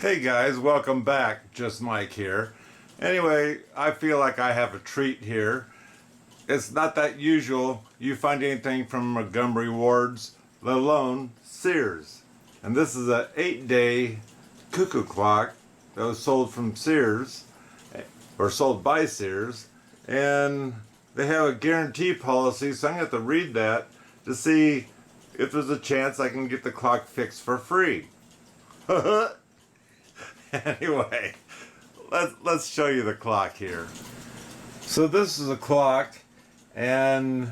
Hey guys, welcome back. Just Mike here. Anyway, I feel like I have a treat here. It's not that usual you find anything from Montgomery Ward's, let alone Sears. And this is a 8-day cuckoo clock that was sold from Sears, or sold by Sears, and they have a guarantee policy, so I'm going to have to read that to see if there's a chance I can get the clock fixed for free. Anyway, let's show you the clock here. So this is a clock, and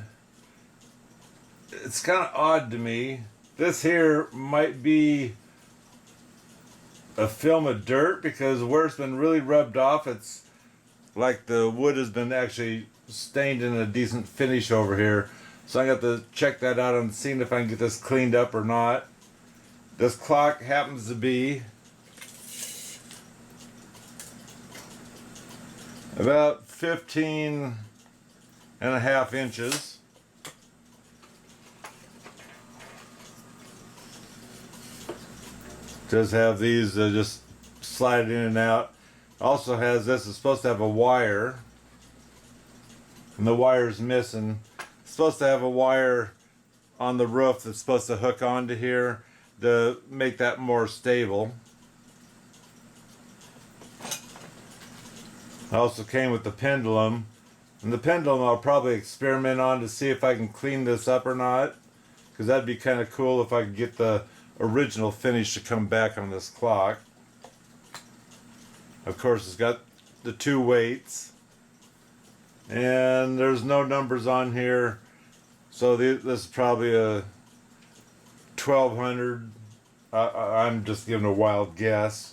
it's kind of odd to me. This here might be a film of dirt, because where it's been really rubbed off, it's like the wood has been actually stained in a decent finish over here. So I got to check that out and see if I can get this cleaned up or not. This clock happens to be about 15.5 inches. Does have these just slide in and out. Also has this, it's supposed to have a wire, and the wire's missing. It's supposed to have a wire on the roof that's supposed to hook onto here to make that more stable. Also came with the pendulum, and the pendulum I'll probably experiment on to see if I can clean this up or not, because that'd be kind of cool if I could get the original finish to come back on this clock. Of course, it's got the 2 weights, and there's no numbers on here, so this is probably a 1200. I'm just giving a wild guess.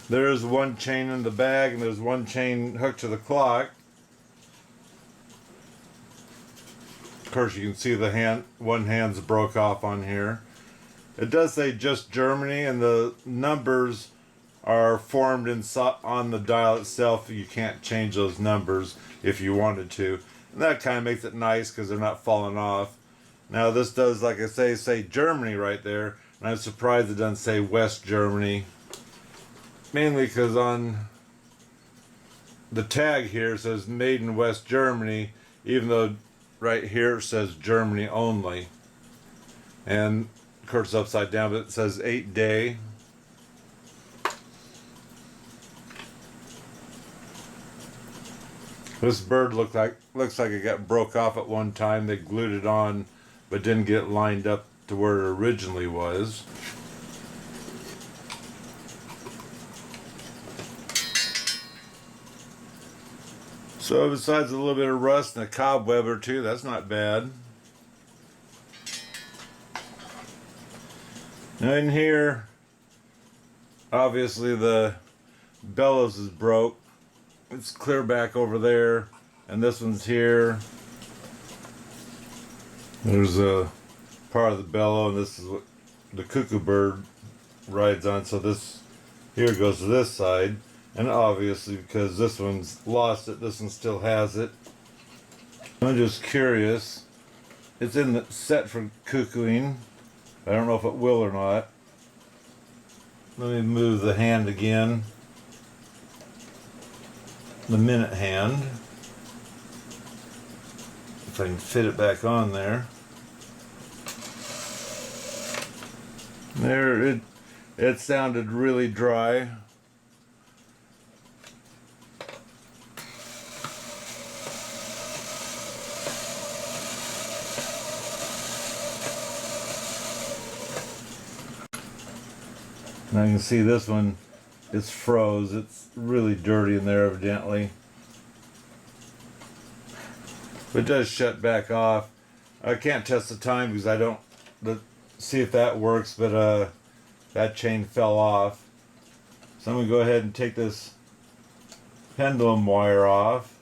There's one chain in the bag, and there's one chain hooked to the clock. Of course, you can see the one hand's broke off on here. It does say just Germany, and the numbers are formed on the dial itself. You can't change those numbers if you wanted to. And that kind of makes it nice because they're not falling off. Now this does, like I say Germany right there. And I'm surprised it doesn't say West Germany. Mainly because on the tag here it says made in West Germany, even though right here it says Germany only. And of course it's upside down, but it says 8-day. This bird looks like it got broke off at one time. They glued it on, but didn't get it lined up to where it originally was. So besides a little bit of rust and a cobweb or two, that's not bad. Now in here, obviously the bellows is broke. It's clear back over there, and this one's here. There's a part of the bellow, and this is what the cuckoo bird rides on. So this here goes to this side. And obviously, because this one's lost it, this one still has it. I'm just curious. It's in the set for cuckooing. I don't know if it will or not. Let me move the hand again. The minute hand. If I can fit it back on there. There, it sounded really dry. And I can see this one, it's froze. It's really dirty in there evidently. But it does shut back off. I can't test the time because I don't see if that works, but that chain fell off. So I'm going to go ahead and take this pendulum wire off.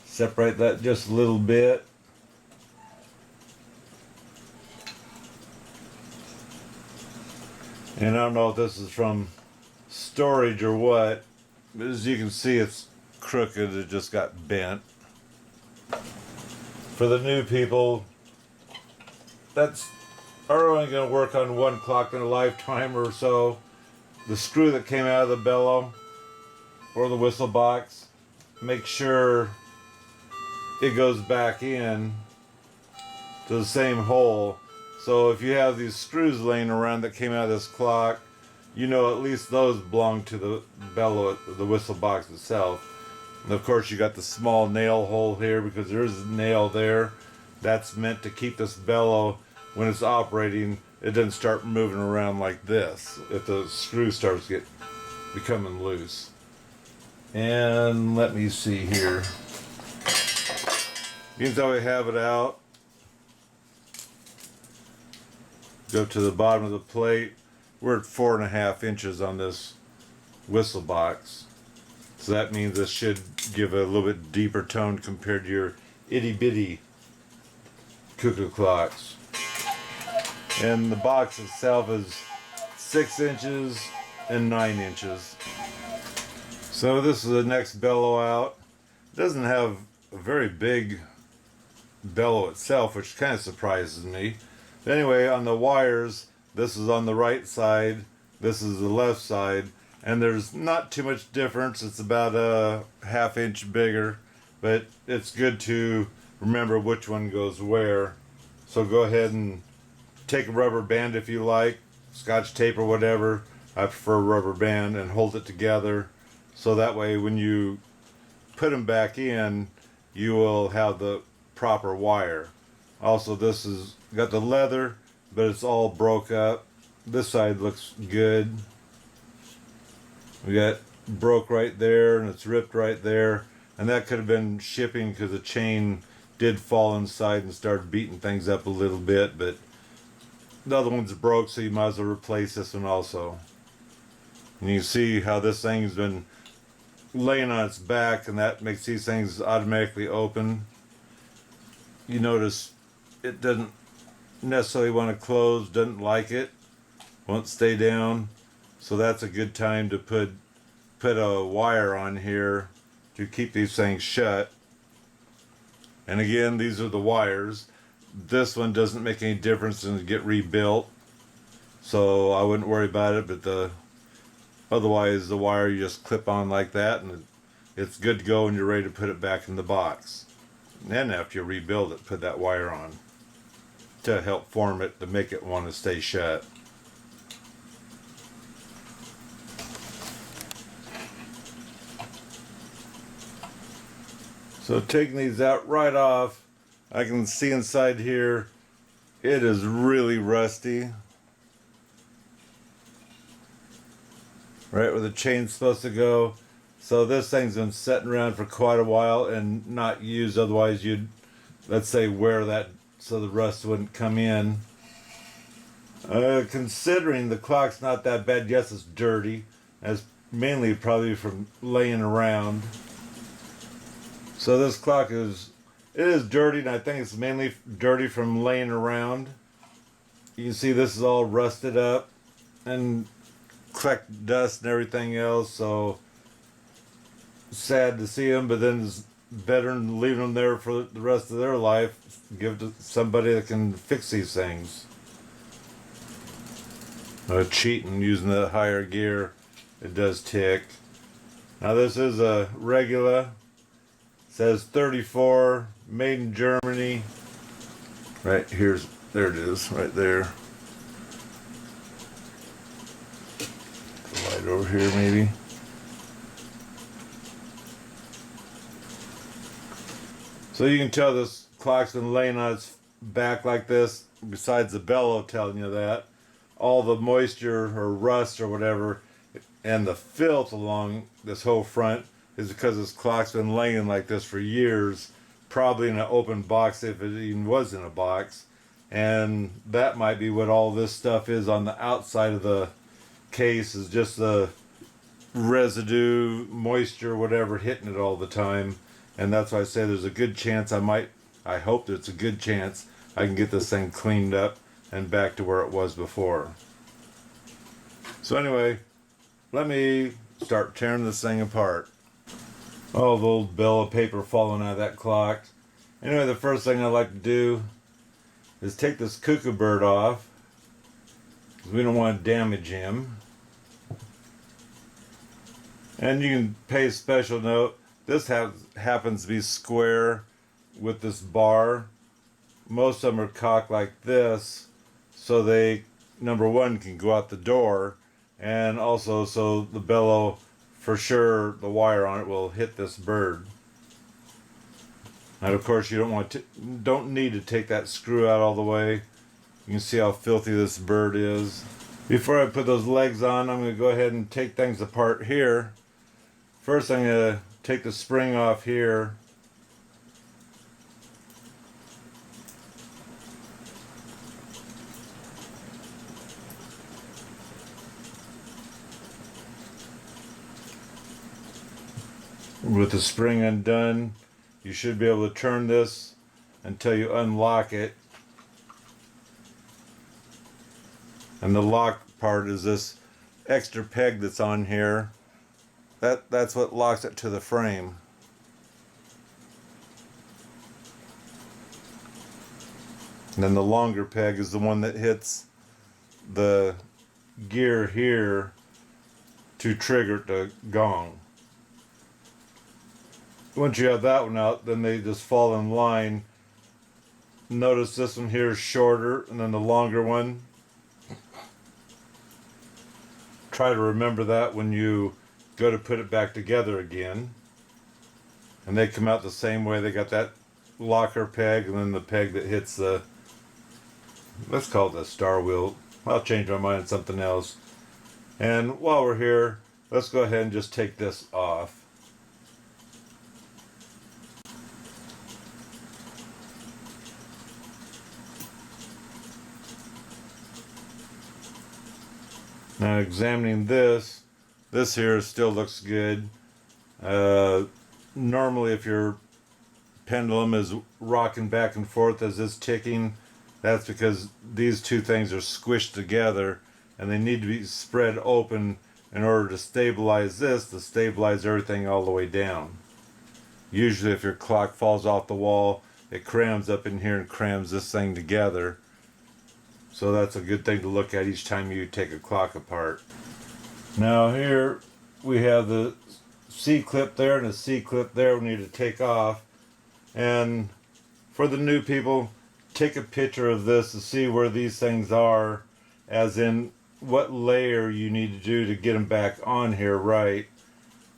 Separate that just a little bit. And I don't know if this is from storage or what, but as you can see, it's crooked. It just got bent. For the new people, that's are only going to work on one clock in a lifetime or so. the screw that came out of the bellow or the whistle box, make sure it goes back in to the same hole. So if you have these screws laying around that came out of this clock, you know at least those belong to the bellow, the whistle box itself. And of course you got the small nail hole here because there is a nail there. That's meant to keep this bellow, when it's operating, it doesn't start moving around like this if the screw starts becoming loose. And let me see here. Means how we have it out. Go to the bottom of the plate. We're at 4.5 inches on this whistle box. So that means this should give a little bit deeper tone compared to your itty bitty cuckoo clocks. And the box itself is 6 inches and 9 inches. So this is the next bellow out. It doesn't have a very big bellow itself, which kind of surprises me. But anyway, on the wires, this is on the right side, this is the left side, and there's not too much difference. It's about a 1/2 inch bigger, but it's good to remember which one goes where. So go ahead and take a rubber band if you like, Scotch tape or whatever. I prefer a rubber band, and hold it together so that way when you put them back in, you will have the proper wire. Also, this is got the leather, but it's all broke up. This side looks good. We got broke right there, and it's ripped right there, and that could have been shipping because the chain did fall inside and started beating things up a little bit, but the other one's broke, so you might as well replace this one also. And you see how this thing's been laying on its back, and that makes these things automatically open. You notice it doesn't necessarily want to close, doesn't like it, won't stay down. So that's a good time to put a wire on here to keep these things shut. And again, these are the wires. This one doesn't make any difference and get rebuilt, so I wouldn't worry about it. But otherwise the wire you just clip on like that, and it's good to go, and you're ready to put it back in the box. And then after you rebuild it, put that wire on to help form it, to make it want to stay shut. So taking these out right off, I can see inside here, it is really rusty. Right where the chain's supposed to go. So this thing's been sitting around for quite a while and not used. Otherwise you'd, let's say, wear that so the rust wouldn't come in. Considering the clock's not that bad, yes, it's dirty. It's mainly probably from laying around. So this clock is dirty, and I think it's mainly dirty from laying around. You can see this is all rusted up and collect dust and everything else, so sad to see them, but then it's better than leaving them there for the rest of their life. Give it to somebody that can fix these things. Cheating using the higher gear, it does tick. Now this is a regular. Says 34, made in Germany. Right here's, there it is, right there. The light over here maybe. So you can tell this clock's been laying on its back like this, besides the bellow telling you that. All the moisture or rust or whatever and the filth along this whole front is because this clock's been laying like this for years, probably in an open box if it even was in a box. And that might be what all this stuff is on the outside of the case, is just the residue, moisture, whatever, hitting it all the time. And that's why I say there's a good chance I hope there's a good chance I can get this thing cleaned up and back to where it was before. So anyway, let me start tearing this thing apart. Oh, the old bellow paper falling out of that clock. Anyway, the first thing I like to do is take this cuckoo bird off, because we don't want to damage him. And you can pay special note. This happens to be square with this bar. Most of them are cocked like this, so they, number one, can go out the door, and also so the bellow, for sure, the wire on it will hit this bird. And of course, you don't need to take that screw out all the way. You can see how filthy this bird is. Before I put those legs on, I'm going to go ahead and take things apart here. First, I'm going to take the spring off here. With the spring undone, you should be able to turn this until you unlock it. And the lock part is this extra peg that's on here. That's what locks it to the frame. And then the longer peg is the one that hits the gear here to trigger the gong. Once you have that one out, then they just fall in line. Notice this one here is shorter, and then the longer one. Try to remember that when you go to put it back together again. And they come out the same way. They got that locker peg, and then the peg that hits the, let's call it the star wheel. I'll change my mind on something else. And while we're here, let's go ahead and just take this off. Now examining this here still looks good. Normally if your pendulum is rocking back and forth as it's ticking, that's because these two things are squished together and they need to be spread open in order to stabilize this, to stabilize everything all the way down. Usually if your clock falls off the wall, it crams up in here and crams this thing together. So that's a good thing to look at each time you take a clock apart. Now here we have the C-clip there and a C-clip there we need to take off. And for the new people, take a picture of this to see where these things are, as in what layer you need to do to get them back on here right.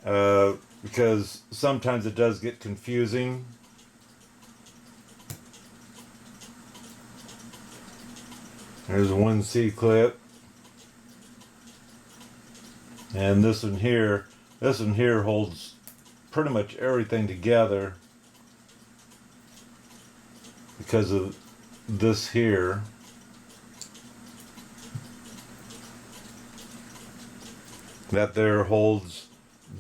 Because sometimes it does get confusing. There's one C-clip. And this one here holds pretty much everything together because of this here. That there holds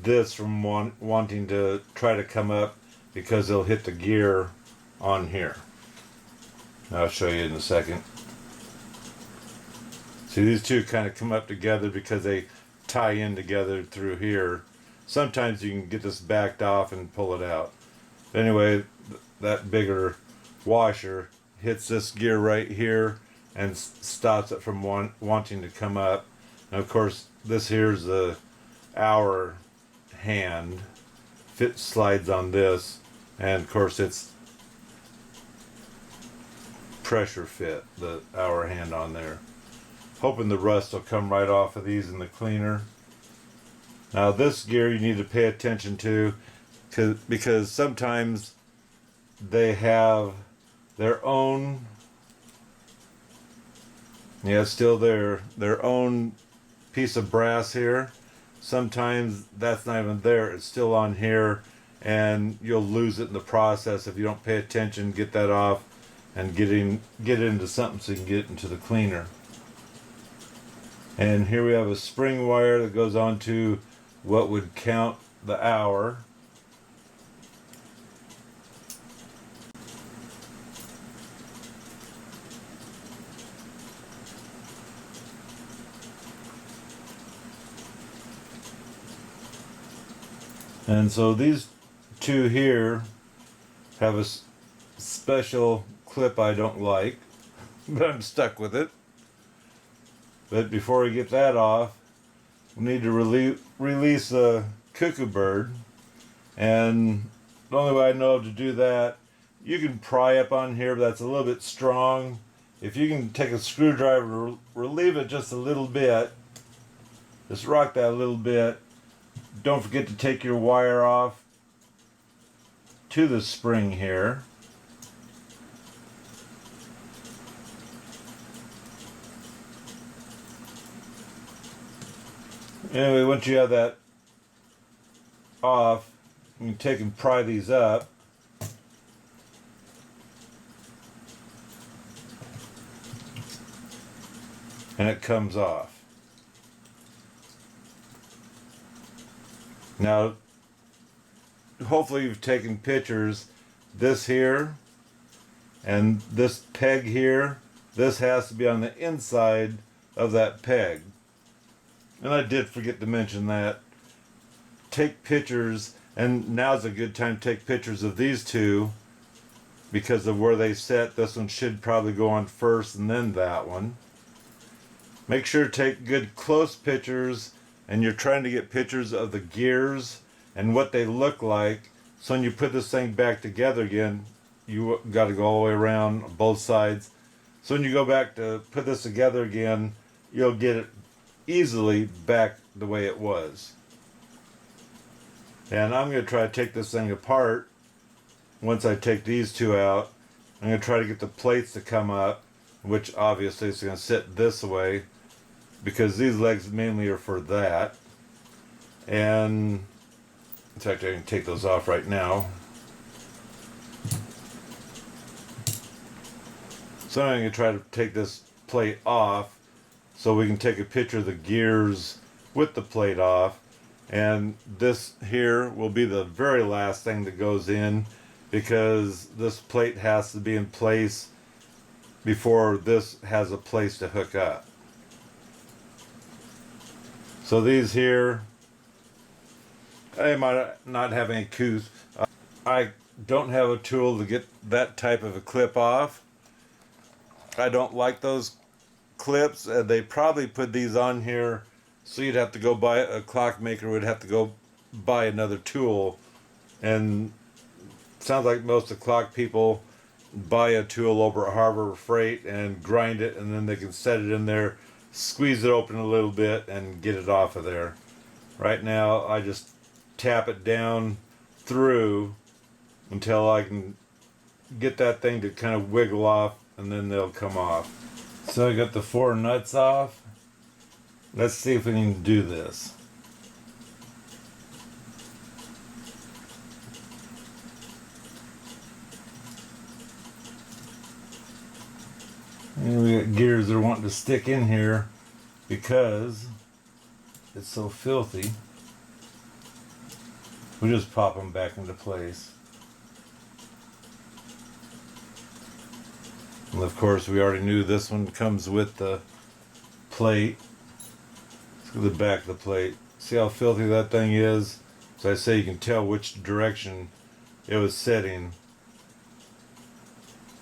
this from wanting to try to come up because it'll hit the gear on here. I'll show you in a second. See, these two kind of come up together because they tie in together through here. Sometimes you can get this backed off and pull it out. But anyway, that bigger washer hits this gear right here and stops it from wanting to come up. And of course, this here's the hour hand. Fit slides on this, and of course it's pressure fit, the hour hand on there. Hoping the rust will come right off of these in the cleaner. Now this gear you need to pay attention to because sometimes they have their own, still their own piece of brass here. Sometimes that's not even there, it's still on here, and you'll lose it in the process if you don't pay attention. Get that off and get into something so you can get it into the cleaner. And here we have a spring wire that goes onto what would count the hour. And so these two here have a special clip I don't like, but I'm stuck with it. But before we get that off, we need to release the cuckoo bird. And the only way I know to do that, you can pry up on here, but that's a little bit strong. If you can take a screwdriver, relieve it just a little bit, just rock that a little bit. Don't forget to take your wire off to the spring here. Anyway, once you have that off, you can take and pry these up. And it comes off. Now, hopefully you've taken pictures. This here and this peg here, this has to be on the inside of that peg. And I did forget to mention that. Take pictures, and now's a good time to take pictures of these two because of where they sit. This one should probably go on first and then that one. Make sure to take good close pictures, and you're trying to get pictures of the gears and what they look like. So when you put this thing back together again, you got to go all the way around both sides. So when you go back to put this together again, you'll get it easily back the way it was. And I'm going to try to take this thing apart. Once I take these two out, I'm going to try to get the plates to come up, which obviously is going to sit this way because these legs mainly are for that. And in fact, I can take those off right now. So I'm going to try to take this plate off so we can take a picture of the gears with the plate off. And this here will be the very last thing that goes in because this plate has to be in place before this has a place to hook up. So these here, I might not have any couth. I don't have a tool to get that type of a clip off. I don't like those clips. They probably put these on here so you'd have to go buy, a clockmaker would have to go buy another tool. And it sounds like most of the clock people buy a tool over at Harbor Freight and grind it, and then they can set it in there, squeeze it open a little bit, and get it off of there. Right now, I just tap it down through until I can get that thing to kind of wiggle off, and then they'll come off. So I got the 4 nuts off. Let's see if we can do this. And we got gears that are wanting to stick in here because it's so filthy. We just pop them back into place. And of course, we already knew this one comes with the plate. Let's go to the back of the plate. See how filthy that thing is? So I say you can tell which direction it was sitting.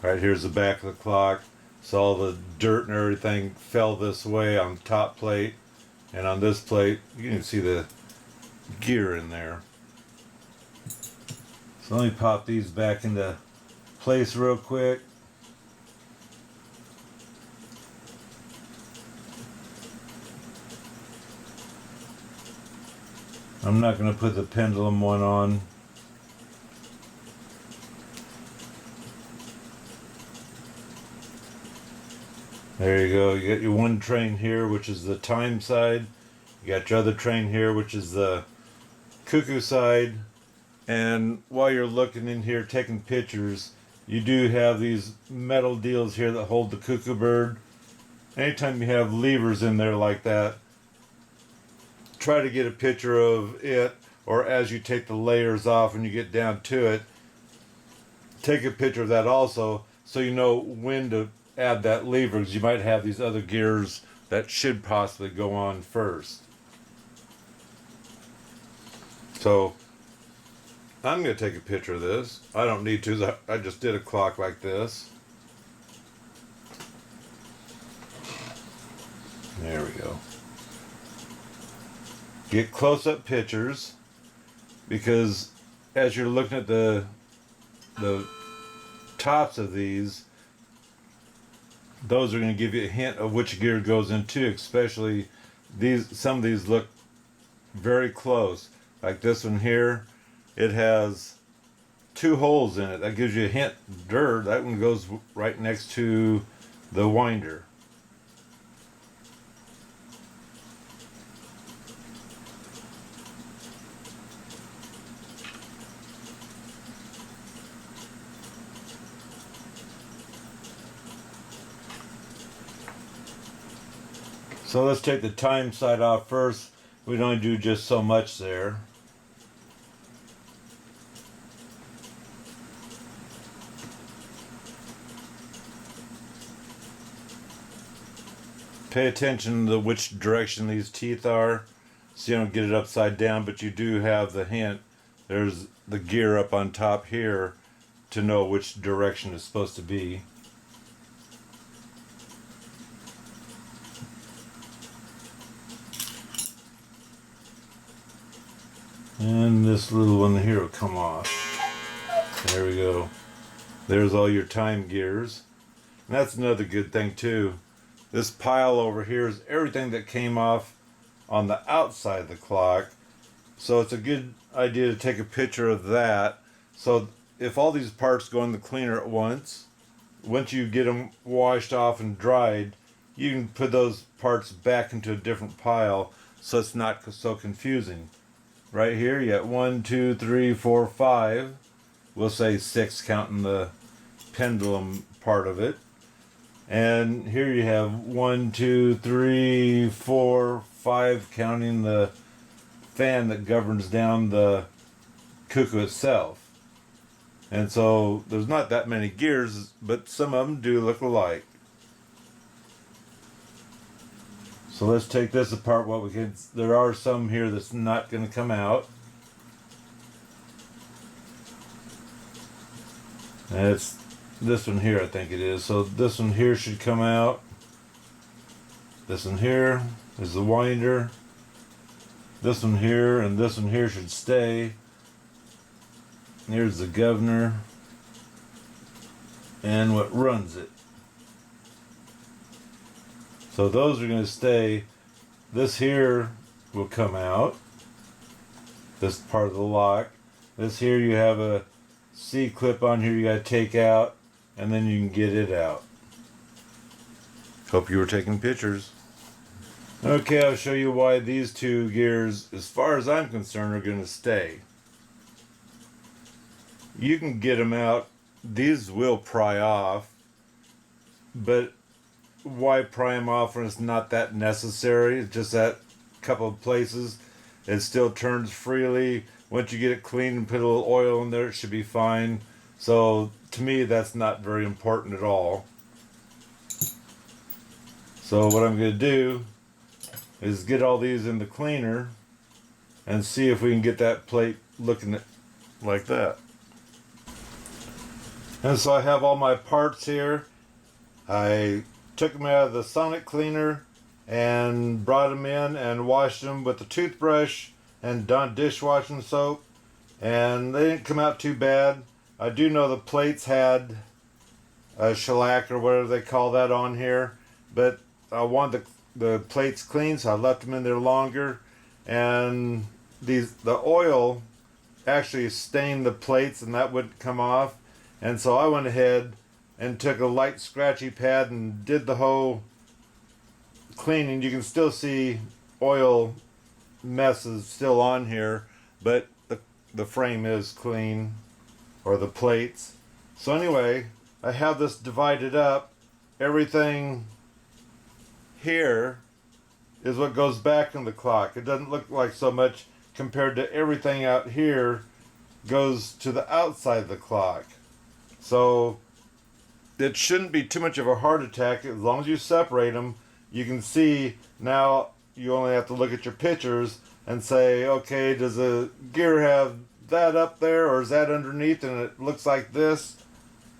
Right, here's the back of the clock. So all the dirt and everything fell this way on the top plate. And on this plate, you can see the gear in there. So let me pop these back into place real quick. I'm not going to put the pendulum one on. There you go. You got your one train here, which is the time side. You got your other train here, which is the cuckoo side. And while you're looking in here, taking pictures, you do have these metal deals here that hold the cuckoo bird. Anytime you have levers in there like that, try to get a picture of it, or as you take the layers off and you get down to it, take a picture of that also, so you know when to add that lever, because you might have these other gears that should possibly go on first. So I'm going to take a picture of this. I don't need to, I just did a clock like this. There we go. Get close-up pictures because as you're looking at the tops of these, those are going to give you a hint of which gear goes into, especially these. Some of these look very close, like this one here. It has 2 holes in it. That gives you a hint. That one goes right next to the winder. So let's take the time side off first. We don't do just so much there. Pay attention to which direction these teeth are, so you don't get it upside down, but you do have the hint. There's the gear up on top here to know which direction it's supposed to be. And this little one here will come off. There we go. There's all your time gears. And that's another good thing too. This pile over here is everything that came off on the outside of the clock. So it's a good idea to take a picture of that. So if all these parts go in the cleaner at once you get them washed off and dried, you can put those parts back into a different pile so it's not so confusing. Right here you got 1, 2, 3, 4, 5. We'll say 6 counting the pendulum part of it. And here you have 1, 2, 3, 4, 5 counting the fan that governs down the cuckoo itself. And so there's not that many gears, but some of them do look alike. So let's take this apart. What we can, there are some here that's not going to come out. And it's this one here, I think it is. So this one here should come out. This one here is the winder. This one here and this one here should stay. Here's the governor and what runs it. So those are going to stay. This here will come out. This part of the lock. This here you have a C-clip on here you got to take out, and then you can get it out. Hope you were taking pictures. Okay, I'll show you why these 2 gears, as far as I'm concerned, are going to stay. You can get them out. These will pry off, but why pry them off when it's not that necessary? It's just that couple of places. It still turns freely. Once you get it clean and put a little oil in there, it should be fine. So to me, that's not very important at all. So what I'm going to do is get all these in the cleaner and see if we can get that plate looking like that. And so I have all my parts here. I took them out of the sonic cleaner and brought them in and washed them with a toothbrush and dishwashing soap, and they didn't come out too bad. I do know the plates had a shellac or whatever they call that on here, but I wanted the plates clean, so I left them in there longer, and the oil actually stained the plates and that wouldn't come off, and so I went ahead and took a light scratchy pad and did the whole cleaning. You can still see oil messes still on here, but the frame is clean, or the plates. So anyway, I have this divided up. Everything here is what goes back in the clock. It doesn't look like so much compared to everything out here goes to the outside of the clock. So it shouldn't be too much of a heart attack. As long as you separate them, you can see now. You only have to look at your pictures and say, okay, does the gear have that up there, or is that underneath and it looks like this?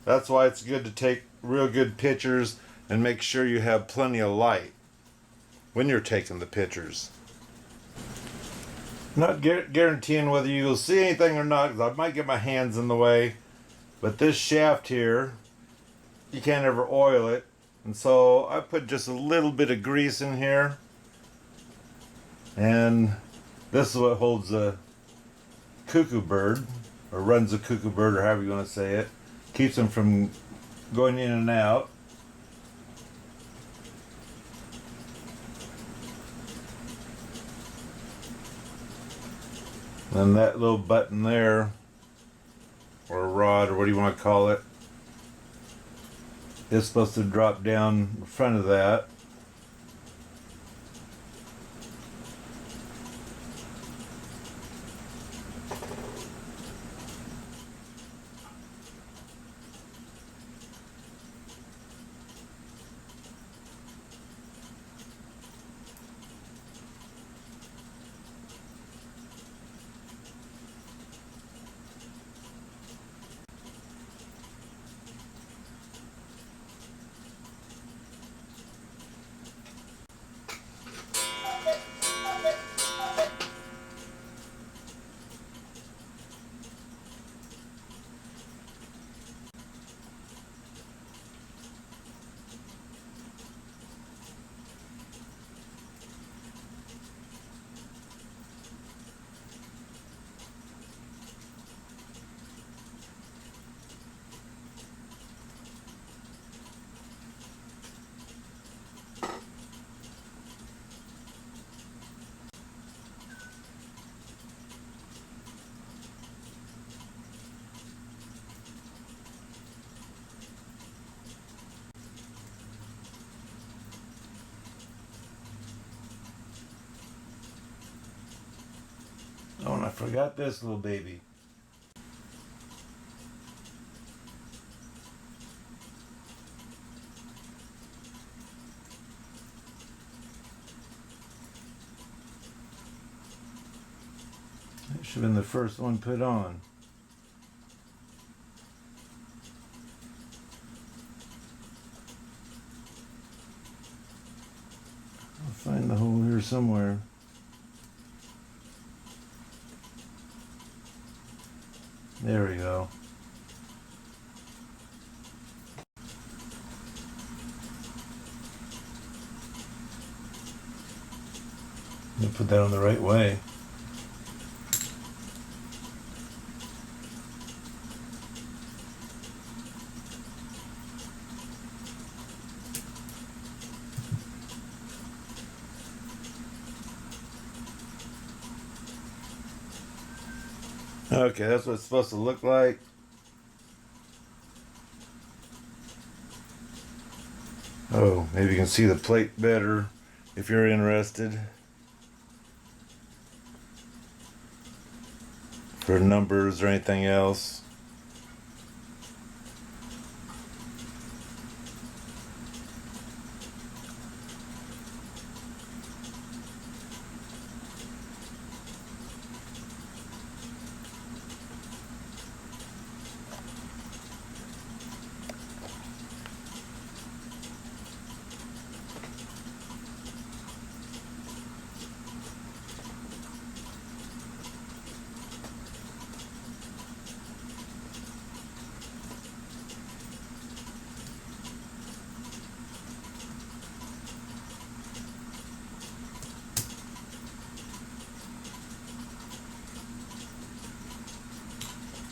That's why it's good to take real good pictures and make sure you have plenty of light when you're taking the pictures. Not guaranteeing whether you'll see anything or not, because I might get my hands in the way. But this shaft here, you can't ever oil it. And so I put just a little bit of grease in here. And this is what holds the cuckoo bird, or runs the cuckoo bird, or however you want to say it. Keeps them from going in and out. And that little button there, or rod, or what do you want to call it, is supposed to drop down in front of that. Oh, and I forgot this little baby. That should have been the first one put on. I'll find the hole here somewhere. There we go. Let me put that on the right way. Okay, that's what it's supposed to look like. Oh, maybe you can see the plate better if you're interested. For numbers or anything else.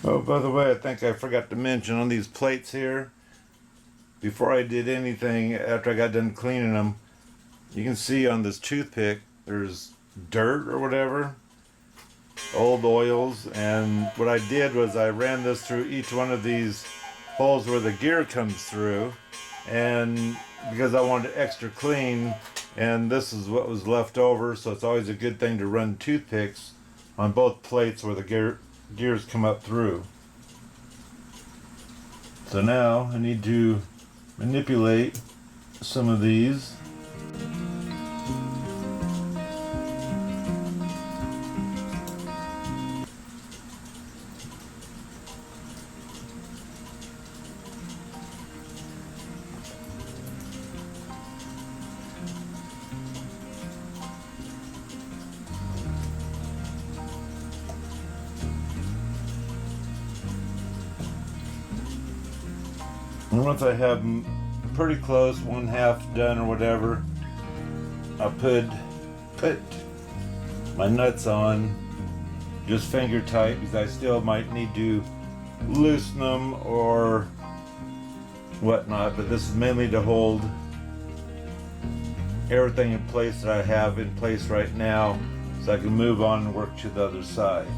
Oh, by the way, I think I forgot to mention on these plates here, before I did anything, after I got done cleaning them, you can see on this toothpick there's dirt or whatever, old oils, and what I did was I ran this through each one of these holes where the gear comes through, and because I wanted it extra clean, and this is what was left over, so it's always a good thing to run toothpicks on both plates where the gears come up through. So now I need to manipulate some of these. And once I have them pretty close, one half done or whatever, I'll put my nuts on, just finger tight, because I still might need to loosen them or whatnot, but this is mainly to hold everything in place that I have in place right now, so I can move on and work to the other side.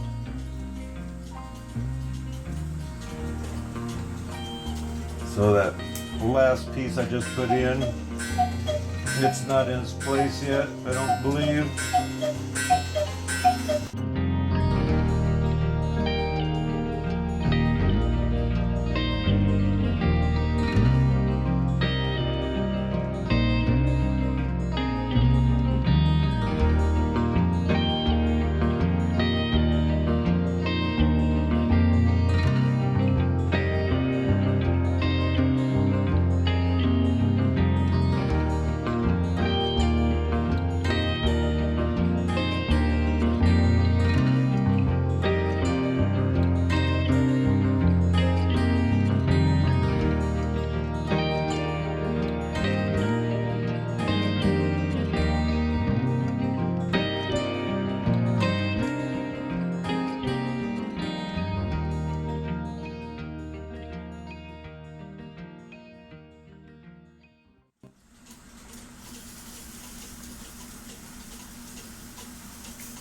So that last piece I just put in, it's not in its place yet, I don't believe.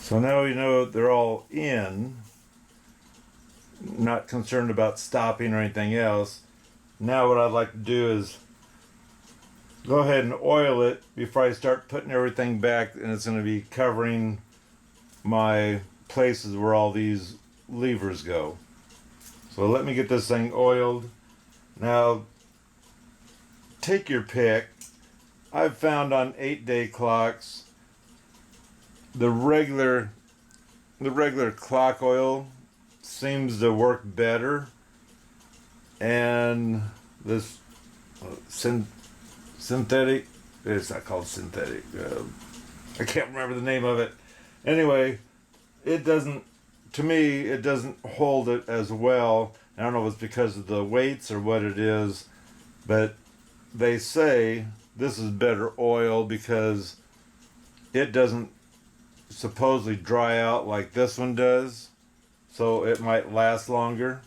So now we know they're all in, not concerned about stopping or anything else. Now what I'd like to do is go ahead and oil it before I start putting everything back, and it's going to be covering my places where all these levers go. So let me get this thing oiled. Now take your pick. I've found on 8-day clocks the regular clock oil seems to work better, and this synthetic, it's not called synthetic, I can't remember the name of it. Anyway, it doesn't, to me, it doesn't hold it as well. I don't know if it's because of the weights or what it is, but they say this is better oil because it doesn't supposedly dry out like this one does, so it might last longer.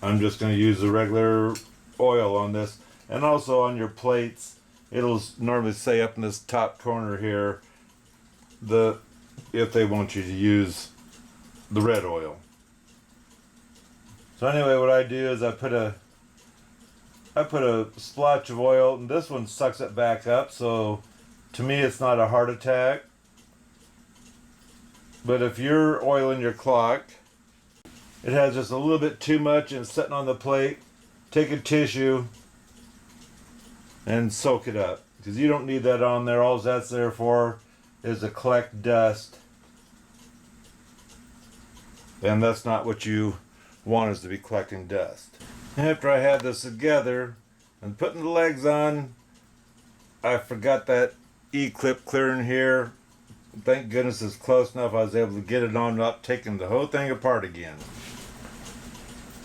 I'm just going to use the regular oil on this, and also on your plates it'll normally say up in this top corner here if they want you to use the red oil. So anyway, what I do is I put a splotch of oil, and this one sucks it back up, so to me it's not a heart attack. But if you're oiling your clock, it has just a little bit too much and it's sitting on the plate, take a tissue and soak it up, because you don't need that on there. All that's there for is to collect dust, and that's not what you want, is to be collecting dust. After I had this together and putting the legs on, I forgot that E-clip clear in here. Thank goodness it's close enough I was able to get it on without taking the whole thing apart again.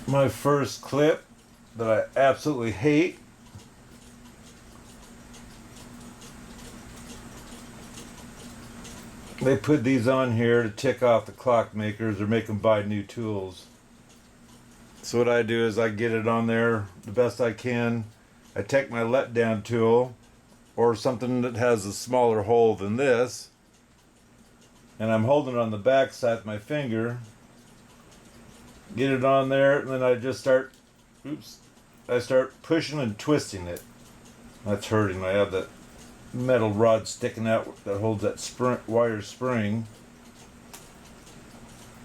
My first clip that I absolutely hate. They put these on here to tick off the clock makers or make them buy new tools. So what I do is I get it on there the best I can. I take my letdown tool or something that has a smaller hole than this, and I'm holding it on the back side with my finger, get it on there, and then I just start pushing and twisting it. That's hurting. I have that metal rod sticking out that holds that wire spring.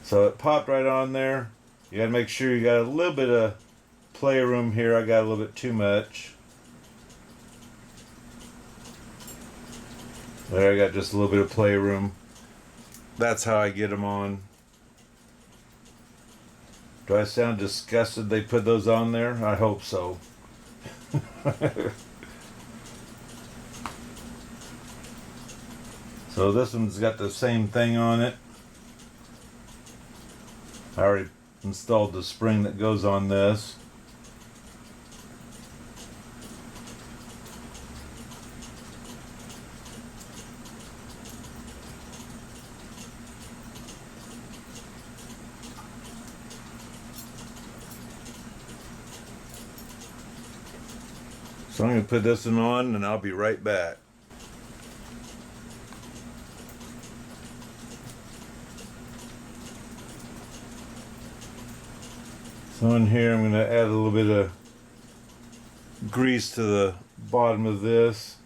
So it popped right on there. You gotta make sure you got a little bit of playroom here. I got a little bit too much. There, I got just a little bit of playroom. That's how I get them on. Do I sound disgusted they put those on there? I hope so. So this one's got the same thing on it. I already installed the spring that goes on this. So I'm going to put this one on and I'll be right back. So in here I'm going to add a little bit of grease to the bottom of this.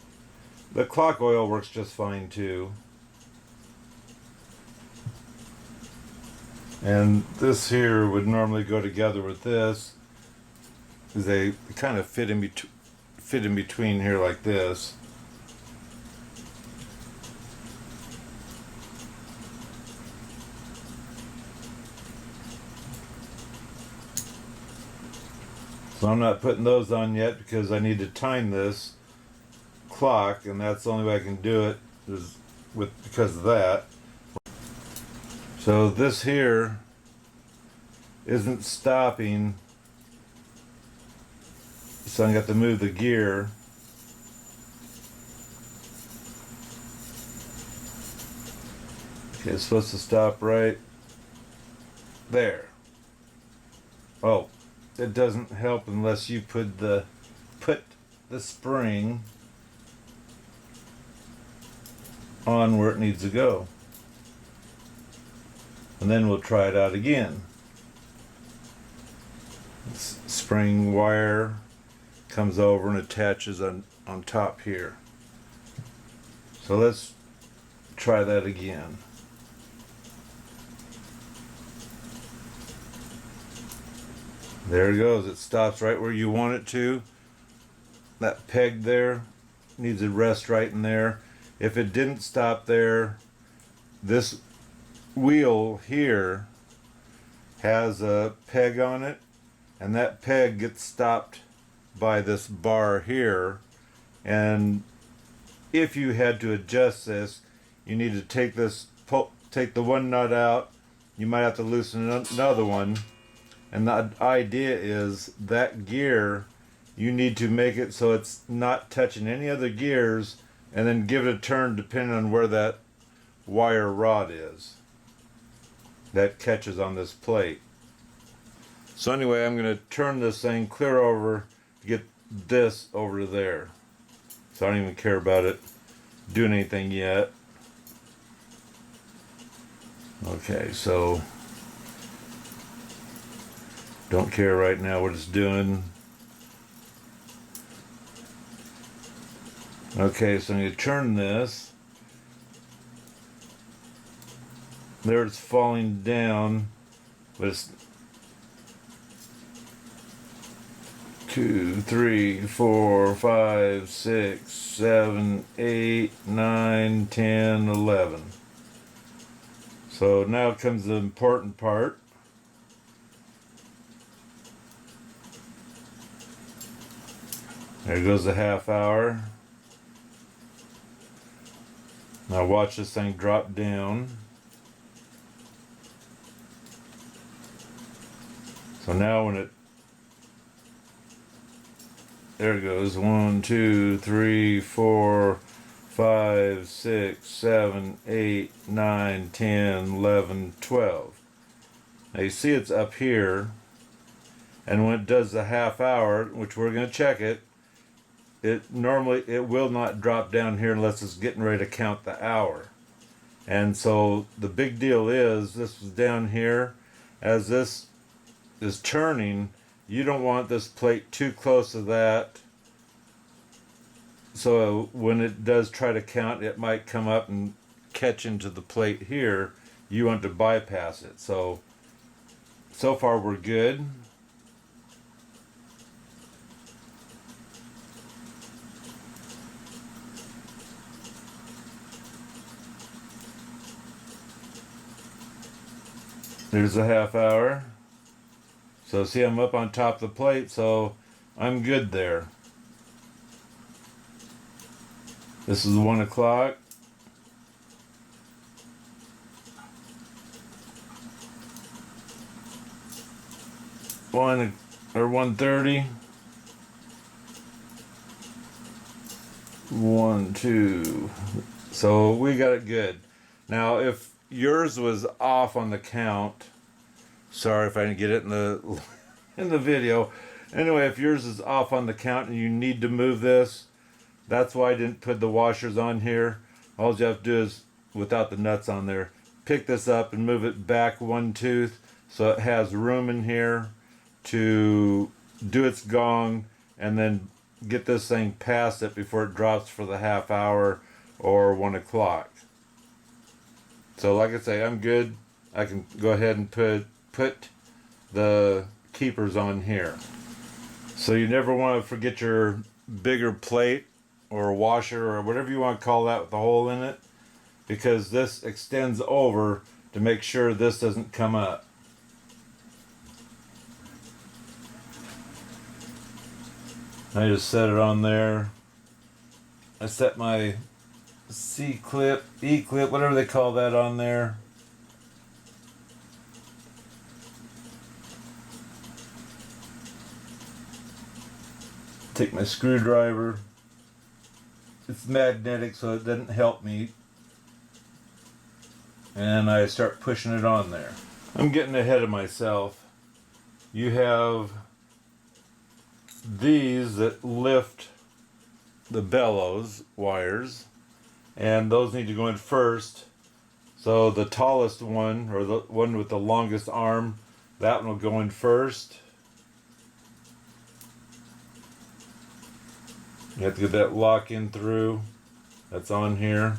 The clock oil works just fine too. And this here would normally go together with this, because they kind of fit in between here like this. So I'm not putting those on yet because I need to time this clock, and that's the only way I can do it is because of that. So this here isn't stopping, so I got to move the gear. Okay, it's supposed to stop right there. Oh, it doesn't help unless you put the spring on where it needs to go. And then we'll try it out again. This spring wire comes over and attaches on top here. So let's try that again. There it goes. It stops right where you want it to. That peg there needs to rest right in there. If it didn't stop there, this wheel here has a peg on it, and that peg gets stopped by this bar here. And if you had to adjust this, you need to take the one nut out. You might have to loosen another one. And the idea is that gear, you need to make it so it's not touching any other gears, and then give it a turn depending on where that wire rod is that catches on this plate. So anyway, I'm going to turn this thing clear over to get this over to there. So I don't even care about it doing anything yet. Okay, so don't care right now what it's doing. Okay, so I'm going to turn this. There it's falling down, but it's 2, 3, 4, 5, 6, 7, 8, 9, 10, 11. So now comes the important part. There goes the half hour. Now watch this thing drop down. So now when there it goes, 1, 2, 3, 4, 5, 6, 7, 8, 9, 10, 11, 12. Now you see it's up here, and when it does the half hour, which we're going to check it, it will not drop down here unless it's getting ready to count the hour. And so the big deal is this is down here. As this is turning, you don't want this plate too close to that, so when it does try to count, it might come up and catch into the plate here. You want to bypass it. So far we're good. There's a half hour. So see, I'm up on top of the plate, so I'm good there. This is 1 o'clock. 1 or 130. 1, 2. So we got it good. Now, if yours was off on the count, sorry if I didn't get it in the in the video. Anyway, if yours is off on the count and you need to move this, that's why I didn't put the washers on here. All you have to do is, without the nuts on there, pick this up and move it back 1 tooth so it has room in here to do its gong, and then get this thing past it before it drops for the half hour or 1 o'clock. So like I say, I'm good. I can go ahead and put the keepers on here. So you never want to forget your bigger plate or washer or whatever you want to call that with the hole in it, because this extends over to make sure this doesn't come up. I just set it on there. I set my C-clip, E-clip, whatever they call that on there. Take my screwdriver. It's magnetic, so it doesn't help me. And I start pushing it on there. I'm getting ahead of myself. You have these that lift the bellows wires, and those need to go in first. So the tallest one, or the one with the longest arm, that one will go in first. You have to get that lock in through. That's on here.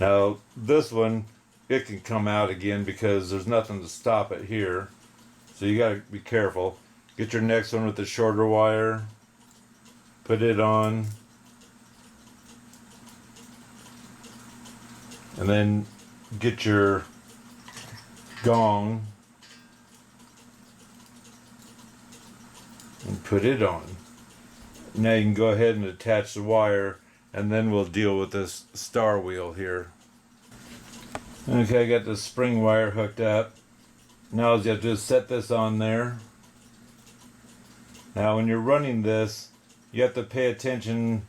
Now this one, it can come out again because there's nothing to stop it here. So you gotta be careful. Get your next one with the shorter wire. Put it on. And then get your gong and put it on. Now you can go ahead and attach the wire, and then we'll deal with this star wheel here. Okay, I got the spring wire hooked up. Now you have to just set this on there. Now when you're running this, you have to pay attention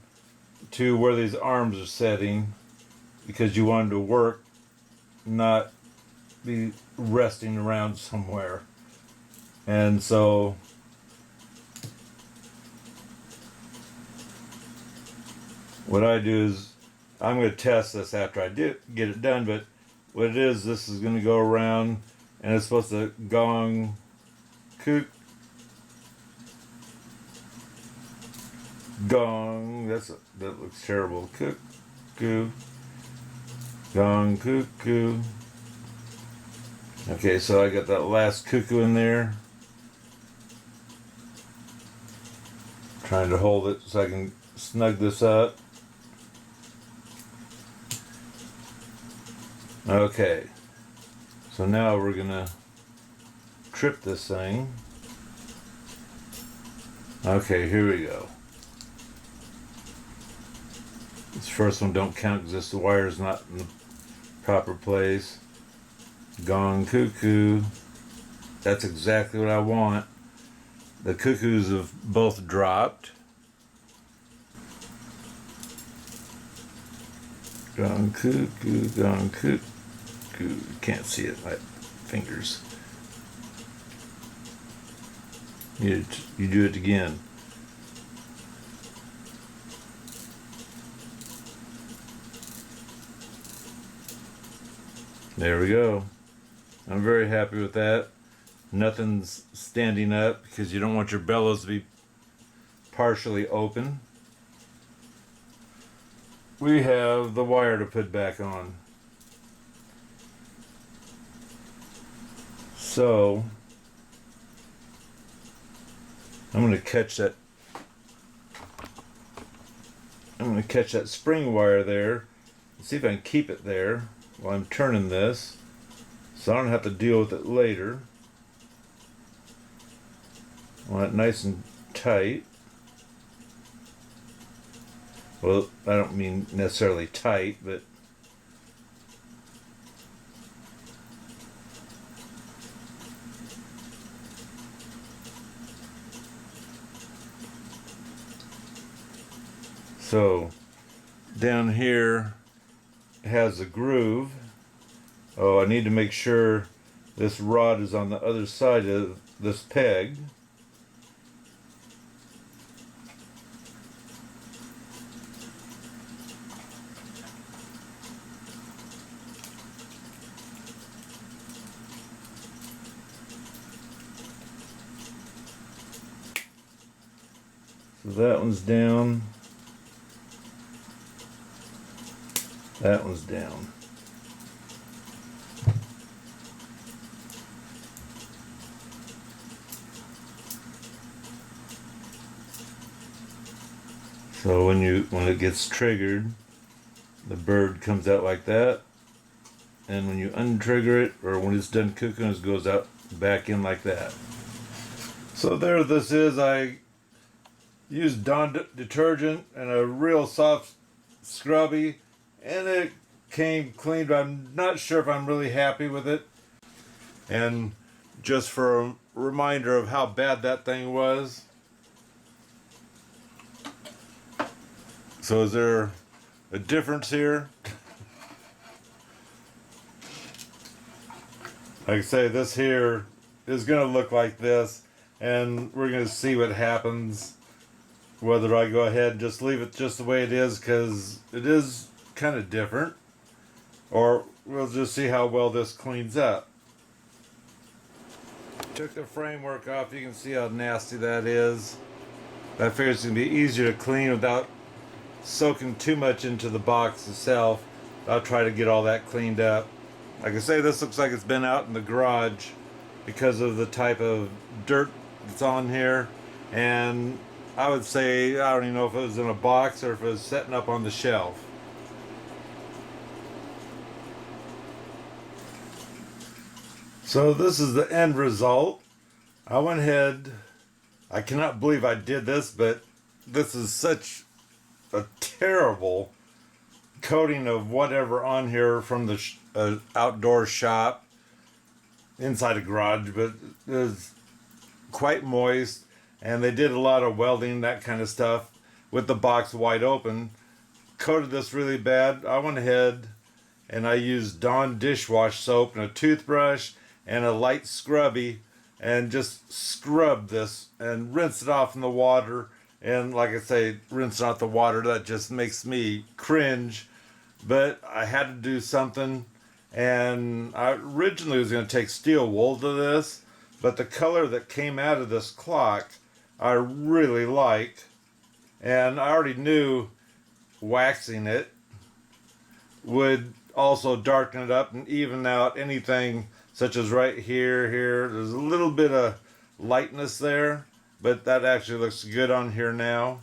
to where these arms are setting, because you want them to work, not be resting around somewhere. And so what I do is, I'm going to test this after I get it done, but what it is, this is going to go around, and it's supposed to gong, gong, that looks terrible, cuckoo, gong, cuckoo. Okay, so I got that last cuckoo in there. Trying to hold it so I can snug this up. Okay, so now we're gonna trip this thing. Okay, here we go. This first one don't count because the wire is not in the proper place. Gong, cuckoo. That's exactly what I want. The cuckoos have both dropped. Gong, cuckoo, gong, cuckoo. Can't see it, my fingers. You do it again. There we go. I'm very happy with that. Nothing's standing up because you don't want your bellows to be partially open. We have the wire to put back on. So I'm going to catch that spring wire there and see if I can keep it there while I'm turning this, so I don't have to deal with it later. I want it nice and tight. Well, I don't mean necessarily tight, but So down here has a groove. Oh, I need to make sure this rod is on the other side of this peg. So that one's down. That one's down. So when it gets triggered, the bird comes out like that, and when you untrigger it, or when it's done cooking, it goes out back in like that. So there this is. I used Dawn detergent and a real soft scrubby, and it came clean, but I'm not sure if I'm really happy with it. And just for a reminder of how bad that thing was. So is there a difference here? Like I say, this here is going to look like this, and we're going to see what happens. Whether I go ahead and just leave it just the way it is, because it is kind of different, or we'll just see how well this cleans up. Took the framework off. You can see how nasty that is. I figure it's going to be easier to clean without soaking too much into the box itself. I'll try to get all that cleaned up. Like I say, this looks like it's been out in the garage because of the type of dirt that's on here, and I would say, I don't even know if it was in a box or if it was setting up on the shelf. So this is the end result. I went ahead, I cannot believe I did this, but this is such a terrible coating of whatever on here from the outdoor shop inside a garage, but it was quite moist, and they did a lot of welding, that kind of stuff, with the box wide open. Coated this really bad. I went ahead and I used Dawn dishwash soap and a toothbrush and a light scrubby, and just scrubbed this and rinsed it off in the water. And like I say, rinsing out the water, that just makes me cringe. But I had to do something, and I originally was going to take steel wool to this, but the color that came out of this clock I really like, and I already knew waxing it would also darken it up and even out anything, such as right here. There's a little bit of lightness there, but that actually looks good on here now.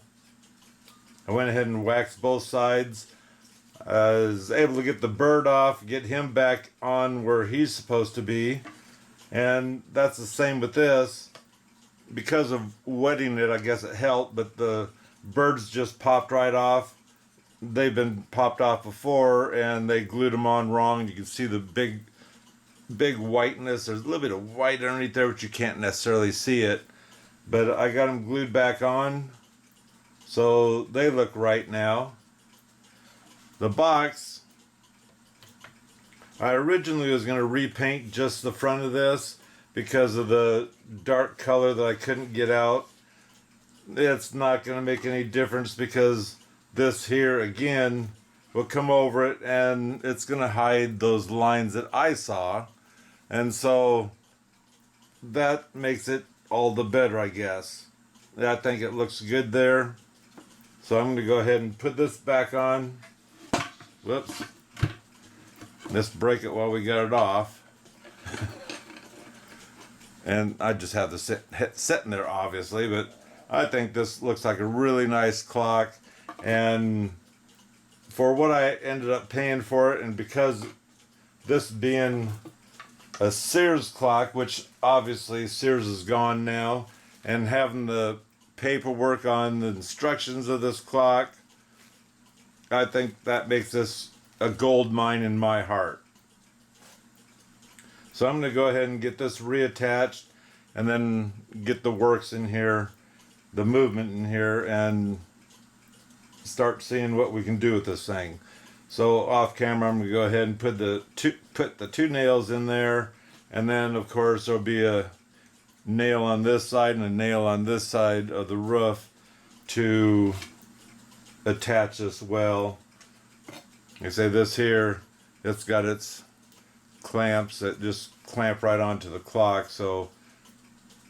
I went ahead and waxed both sides. I was able to get the bird off, get him back on where he's supposed to be, and that's the same with this. Because of wetting it, I guess it helped, but the birds just popped right off. They've been popped off before, and they glued them on wrong. You can see the big whiteness. There's a little bit of white underneath there, but you can't necessarily see it. But I got them glued back on, so they look right now. The box, I originally was going to repaint just the front of this because of the dark color that I couldn't get out. It's not going to make any difference because this here again will come over it, and it's going to hide those lines that I saw, and so that makes it all the better, I guess. I think it looks good there, so I'm going to go ahead and put this back on. Whoops. Let's break it while we got it off. And I just have the sitting there, obviously, but I think this looks like a really nice clock, and for what I ended up paying for it, and because this being a Sears clock, which obviously Sears is gone now, and having the paperwork on the instructions of this clock, I think that makes this a gold mine in my heart. So I'm going to go ahead and get this reattached, and then get the works in here, the movement in here, and start seeing what we can do with this thing. So off camera, I'm gonna go ahead and put the two nails in there, and then of course there'll be a nail on this side and a nail on this side of the roof to attach this well. You say this here, it's got its clamps that just clamp right onto the clock. So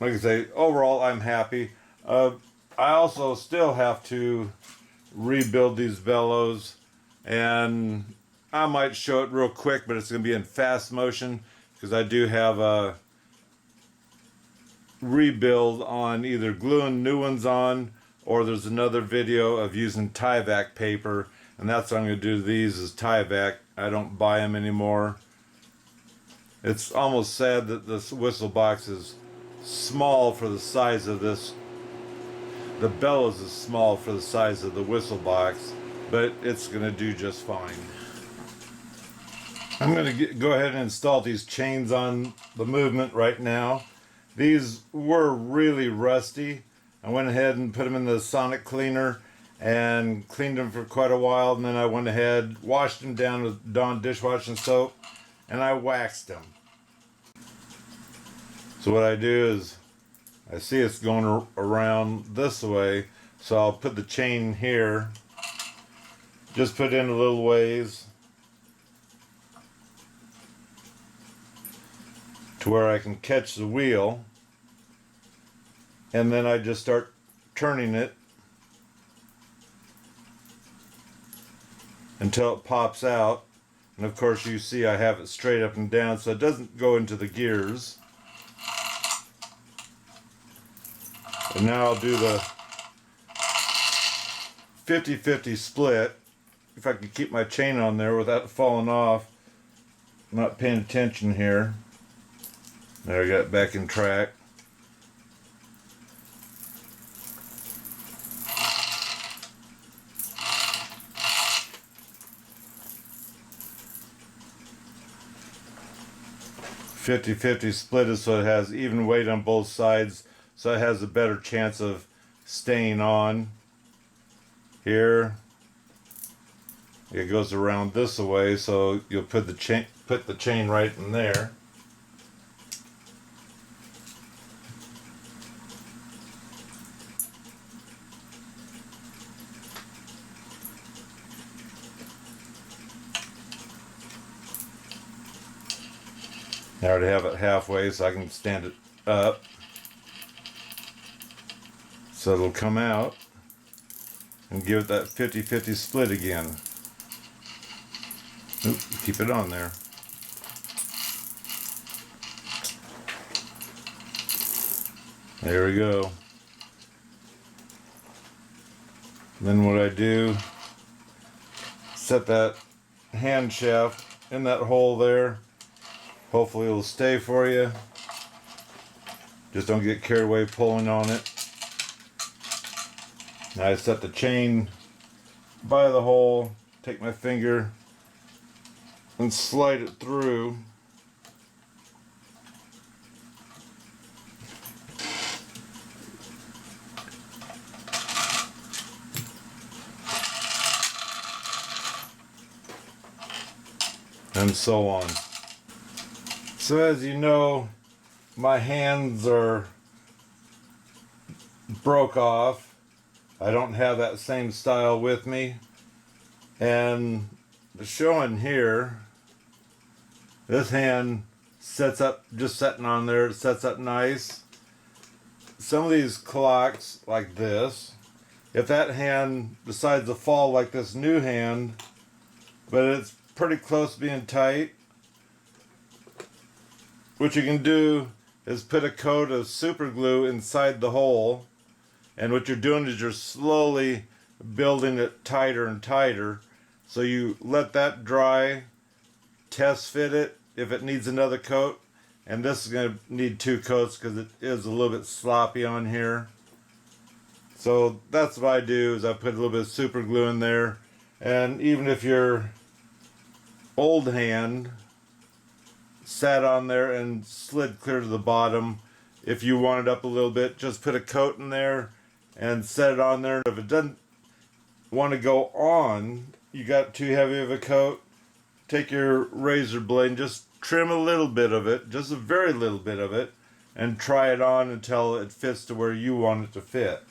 like I say, overall I'm happy. I also still have to rebuild these bellows, and I might show it real quick, but it's going to be in fast motion because I do have a rebuild on either gluing new ones on, or there's another video of using Tyvek paper, and that's what I'm going to do to these is Tyvek. I don't buy them anymore. It's almost sad that this whistle box is small for the size of this. The bellows is small for the size of the whistle box, but it's going to do just fine. I'm going to go ahead and install these chains on the movement right now. These were really rusty. I went ahead and put them in the sonic cleaner and cleaned them for quite a while, and then I went ahead, washed them down with Dawn dishwashing soap, and I waxed them. So what I do is, I see it's going around this way, so I'll put the chain here, just put in a little ways to where I can catch the wheel, and then I just start turning it until it pops out. And of course you see I have it straight up and down so it doesn't go into the gears. And now I'll do the 50-50 split. If I can keep my chain on there without falling off. I'm not paying attention here. There, I got it back in track. "50-50 split" is so it has even weight on both sides, so it has a better chance of staying on. Here it goes around this way, so you'll put the chain right in there. I already have it halfway, so I can stand it up so it'll come out and give it that 50-50 split again. Oop, keep it on there. There we go. Then what I do, set that hand shaft in that hole there. Hopefully it'll stay for you. Just don't get carried away pulling on it. Now I set the chain by the hole, take my finger and slide it through. And so on. So as you know, my hands are broke off. I don't have that same style with me. And showing here, this hand sets up, just sitting on there, it sets up nice. Some of these clocks like this, if that hand decides to fall like this new hand, but it's pretty close to being tight, what you can do is put a coat of super glue inside the hole, and what you're doing is you're slowly building it tighter and tighter. So you let that dry, test fit it if it needs another coat, and this is going to need 2 coats because it is a little bit sloppy on here. So that's what I do, is I put a little bit of super glue in there, and even if your old hand sat on there and slid clear to the bottom, if you want it up a little bit, just put a coat in there and set it on there. If it doesn't want to go on, you got too heavy of a coat, take your razor blade and just trim a little bit of it, just a very little bit of it, and try it on until it fits to where you want it to fit.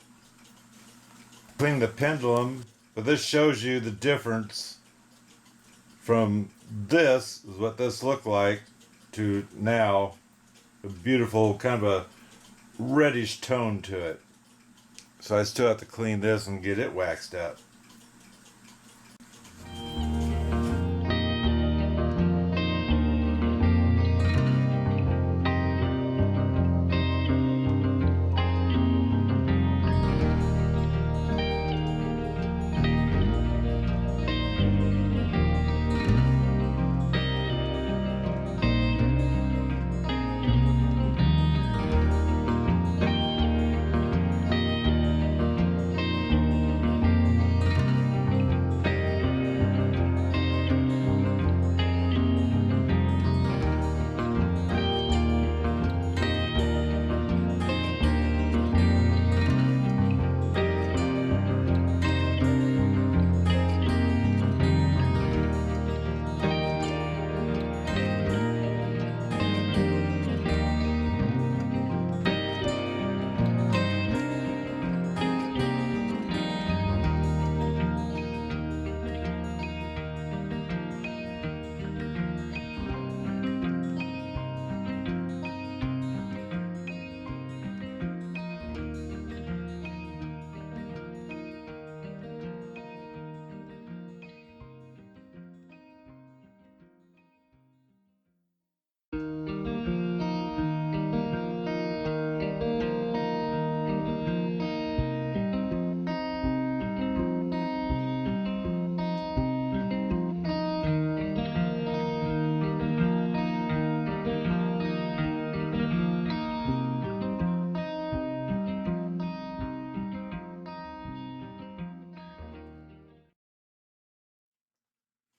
Clean the pendulum, but this shows you the difference from this, is what this looked like, to now a beautiful kind of a reddish tone to it. So I still have to clean this and get it waxed up.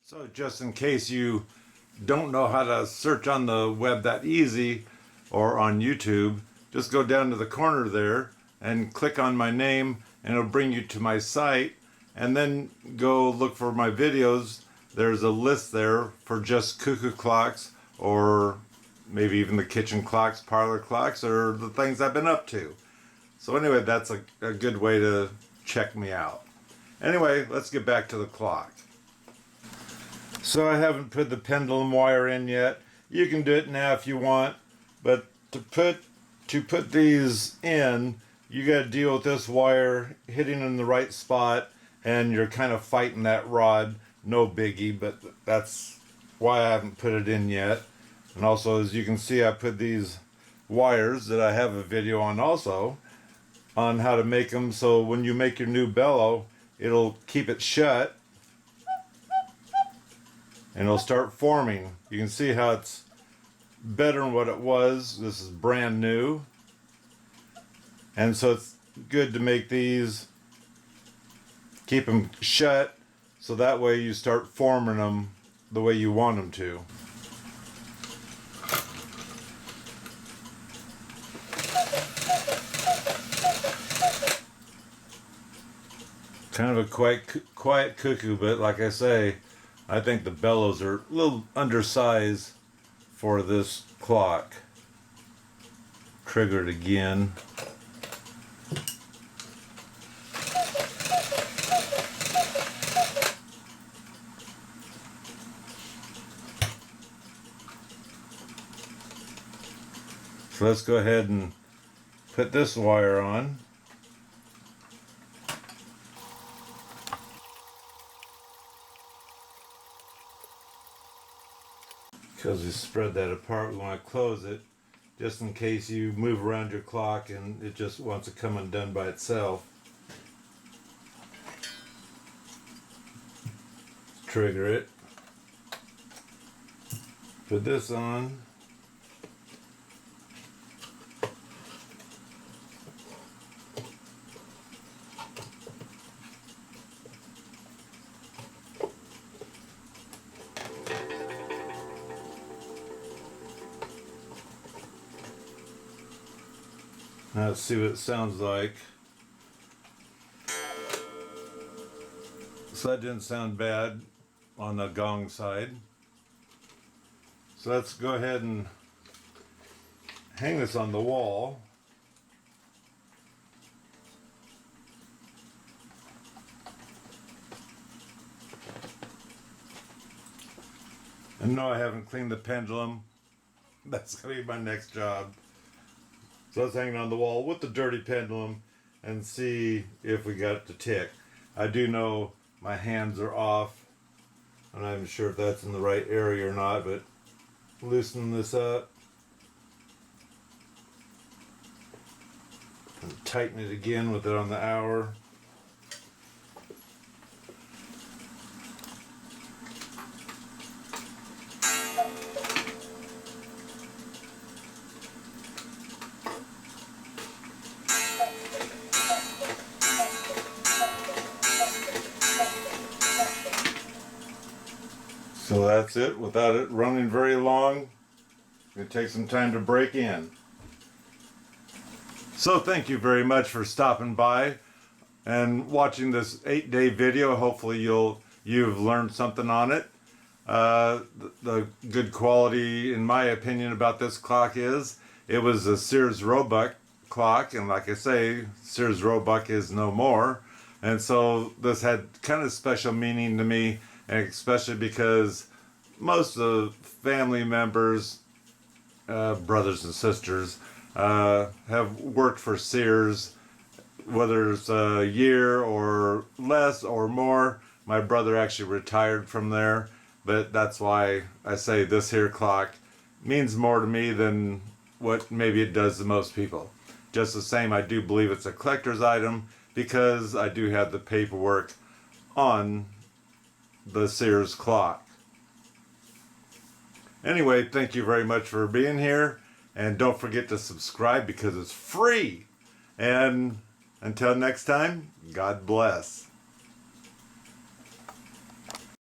So just in case you don't know how to search on the web that easy or on YouTube, just go down to the corner there and click on my name and it'll bring you to my site, and then go look for my videos. There's a list there for just cuckoo clocks, or maybe even the kitchen clocks, parlor clocks, or the things I've been up to. So anyway, that's a good way to check me out. Anyway, let's get back to the clock. So I haven't put the pendulum wire in yet. You can do it now if you want, but to put these in, you got to deal with this wire hitting in the right spot, and you're kind of fighting that rod. No biggie, but that's why I haven't put it in yet. And also, as you can see, I put these wires that I have a video on also, on how to make them so when you make your new bellow, it'll keep it shut and it'll start forming. You can see how it's better than what it was. This is brand new, and so it's good to make these, keep them shut, so that way you start forming them the way you want them to. Kind of a quiet cuckoo, but like I say, I think the bellows are a little undersized for this clock. Trigger it again. So let's go ahead and put this wire on. Because we spread that apart, we want to close it just in case you move around your clock and it just wants to come undone by itself. Trigger it. Put this on. Now let's see what it sounds like. So that didn't sound bad on the gong side. So let's go ahead and hang this on the wall. And no, I haven't cleaned the pendulum. That's going to be my next job. So let's hang it on the wall with the dirty pendulum and see if we got it to tick. I do know my hands are off. I'm not even sure if that's in the right area or not, but loosen this up. And tighten it again with it on the hour. So that's it, without it running very long. It takes some time to break in. So thank you very much for stopping by and watching this 8-day video. Hopefully you've learned something on it. The good quality, in my opinion, about this clock is it was a Sears Roebuck clock, and like I say, Sears Roebuck is no more. And so this had kind of special meaning to me, and especially because most of the family members, brothers and sisters, have worked for Sears, whether it's a year or less or more. My brother actually retired from there, but that's why I say this here clock means more to me than what maybe it does to most people. Just the same, I do believe it's a collector's item because I do have the paperwork on the Sears clock. Anyway, thank you very much for being here, and don't forget to subscribe because it's free. And until next time, God bless.